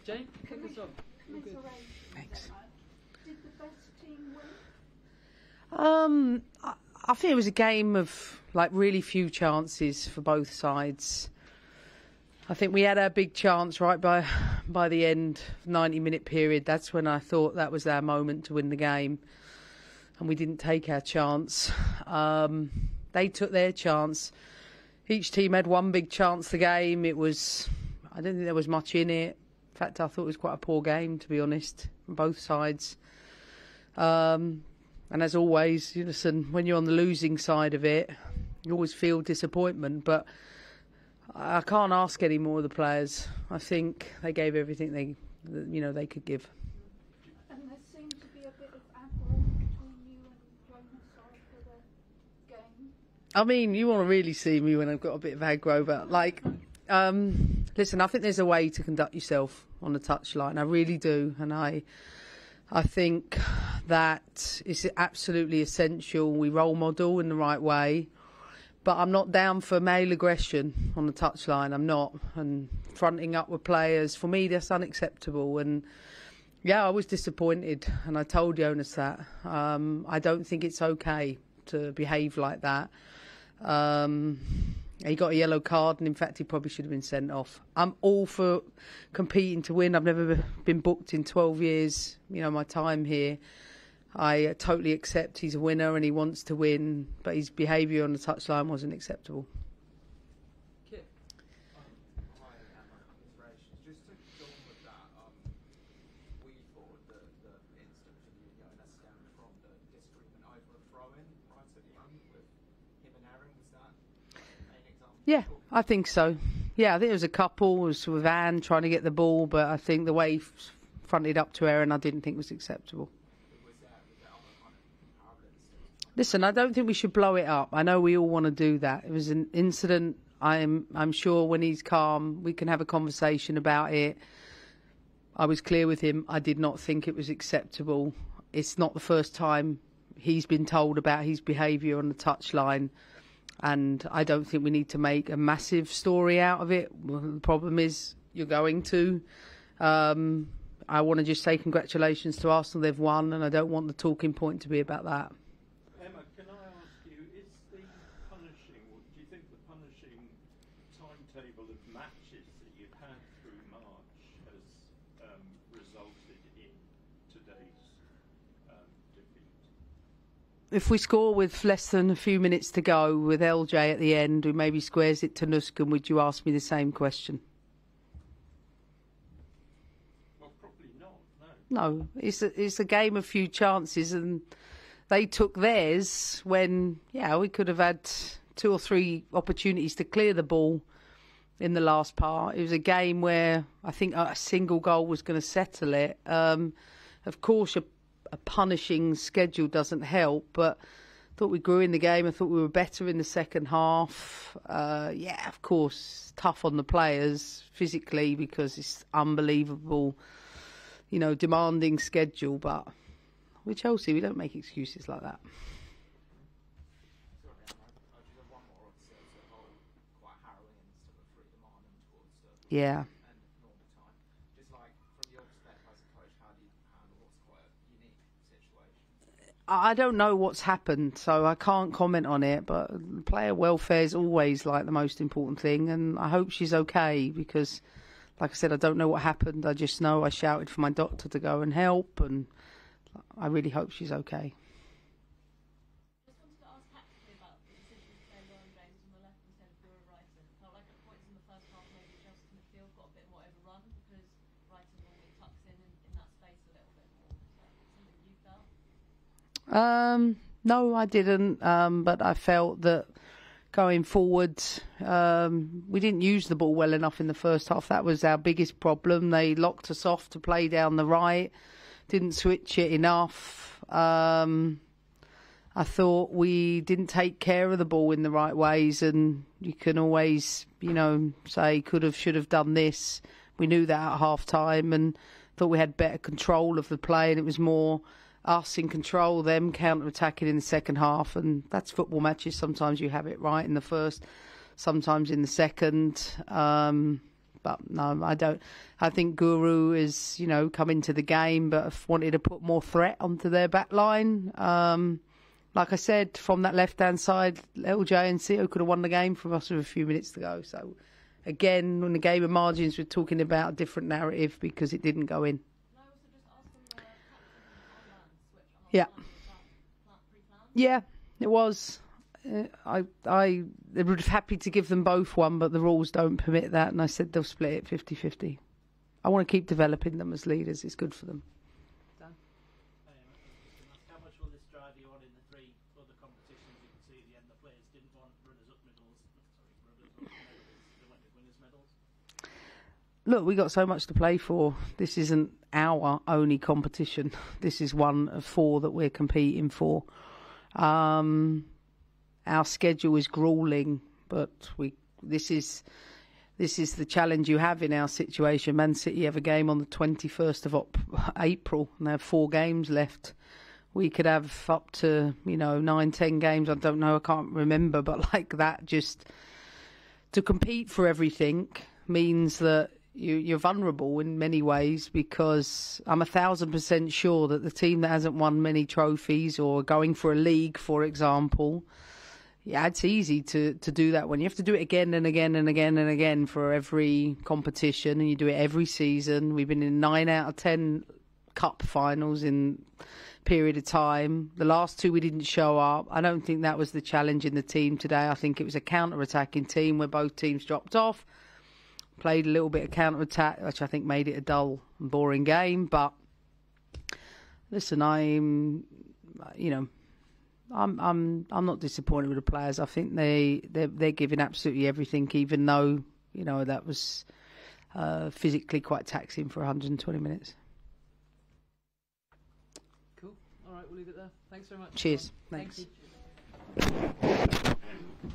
Jane, kick us off. Thanks. Did the best team win? I think it was a game of really few chances for both sides. I think we had our big chance right by the end, 90-minute period. That's when I thought that was our moment to win the game, and we didn't take our chance. They took their chance. Each team had one big chance the game. I don't think there was much in it. In fact, I thought it was quite a poor game, to be honest, from both sides. And as always, listen, when you're on the losing side of it, you always feel disappointment. But I can't ask any more of the players. I think they gave everything they could give. And there seemed to be a bit of aggro between you and Jonas after the game. I mean, you want to really see me when I've got a bit of aggro, but listen, I think there's a way to conduct yourself on the touchline. I really do, and I think that it's absolutely essential we role model in the right way. But I'm not down for male aggression on the touchline. I'm not. And fronting up with players, for me, that's unacceptable. And yeah, I was disappointed, and I told Jonas that. I don't think it's okay to behave like that. He got a yellow card, and in fact, he probably should have been sent off. I'm all for competing to win. I've never been booked in 12 years, my time here. I totally accept he's a winner and he wants to win, but his behaviour on the touchline wasn't acceptable. Kit. Hi, congratulations. Just to go on with that, we thought the incident for you and Jonas stemmed from the disagreement over a throw-in right at the end with him and Aaron. Was that the main example? Yeah, I think so. Yeah, I think it was a couple. It was with Anne trying to get the ball, but I think the way he fronted up to Aaron I didn't think was acceptable. Listen, I don't think we should blow it up. I know we all want to do that. It was an incident. I'm sure when he's calm, we can have a conversation about it. I was clear with him. I did not think it was acceptable. It's not the first time he's been told about his behaviour on the touchline, and I don't think we need to make a massive story out of it. Well, the problem is you're going to. I want to just say congratulations to Arsenal. They've won, and I don't want the talking point to be about that. Timetable of matches that you've had through March has resulted in today's defeat? If we score with less than a few minutes to go, with LJ at the end, who maybe squares it to Nuskin, would you ask me the same question? Well, probably not, no. No, it's a game of few chances, and they took theirs when, we could have had 2 or 3 opportunities to clear the ball in the last part. It was a game where I think a single goal was going to settle it. Of course, a punishing schedule doesn't help, but I thought we grew in the game. I thought we were better in the second half. Of course, tough on the players physically because it's unbelievable, demanding schedule. But with Chelsea, we don't make excuses like that. Yeah. And normal time. Just like from your perspective as a coach, how do you handle what's quite a unique situation? I don't know what's happened, so I can't comment on it, but player welfare is always the most important thing, and I hope she's okay because, like I said, I don't know what happened. I just know I shouted for my doctor to go and help, and I really hope she's okay. No, I didn't. But I felt that going forward, we didn't use the ball well enough in the first half. That was our biggest problem. They locked us off to play down the right, didn't switch it enough. I thought we didn't take care of the ball in the right ways, and you can always, say could have, should have done this. We knew that at half time and thought we had better control of the play, and it was more us in control, them counter-attacking in the second half, and that's football matches. Sometimes you have it right in the first, sometimes in the second. But no, I don't. I think Guru is, you know, come into the game, but have wanted to put more threat onto their back line. Like I said, from that left-hand side, LJ and Sito could have won the game from us with a few minutes to go. So, again, in the game of margins, we're talking about a different narrative because it didn't go in. Yeah. Yeah, it was. I would have happy to give them both one, but the rules don't permit that, and I said they'll split it 50-50. I want to keep developing them as leaders. It's good for them. Dan? How much will this drive you on in the 3 other competitions? You can see at the end the players didn't want runners-up medals. They went with winners' medals. Look, we got so much to play for. This isn't our only competition. This is one of 4 that we're competing for. Our schedule is grueling, but this is the challenge you have in our situation. Man City have a game on the 21st of April, and they have 4 games left. We could have up to 9-10 games. I don't know. I can't remember, but like that, just to compete for everything means that you're vulnerable in many ways, because I'm 1,000% sure that the team that hasn't won many trophies or going for a league, for example, yeah, it's easy to do that when you have to do it again and again and again and again for every competition, and you do it every season. We've been in 9 out of 10 cup finals in a period of time. The last 2 we didn't show up. I don't think that was the challenge in the team today. I think it was a counter-attacking team where both teams dropped off, played a little bit of counter-attack, which I think made it a dull and boring game. But listen, I'm not disappointed with the players. I think they're giving absolutely everything, even though that was physically quite taxing for 120 minutes. Cool. All right, we'll leave it there. Thanks very much. Cheers. Thank Thanks. you.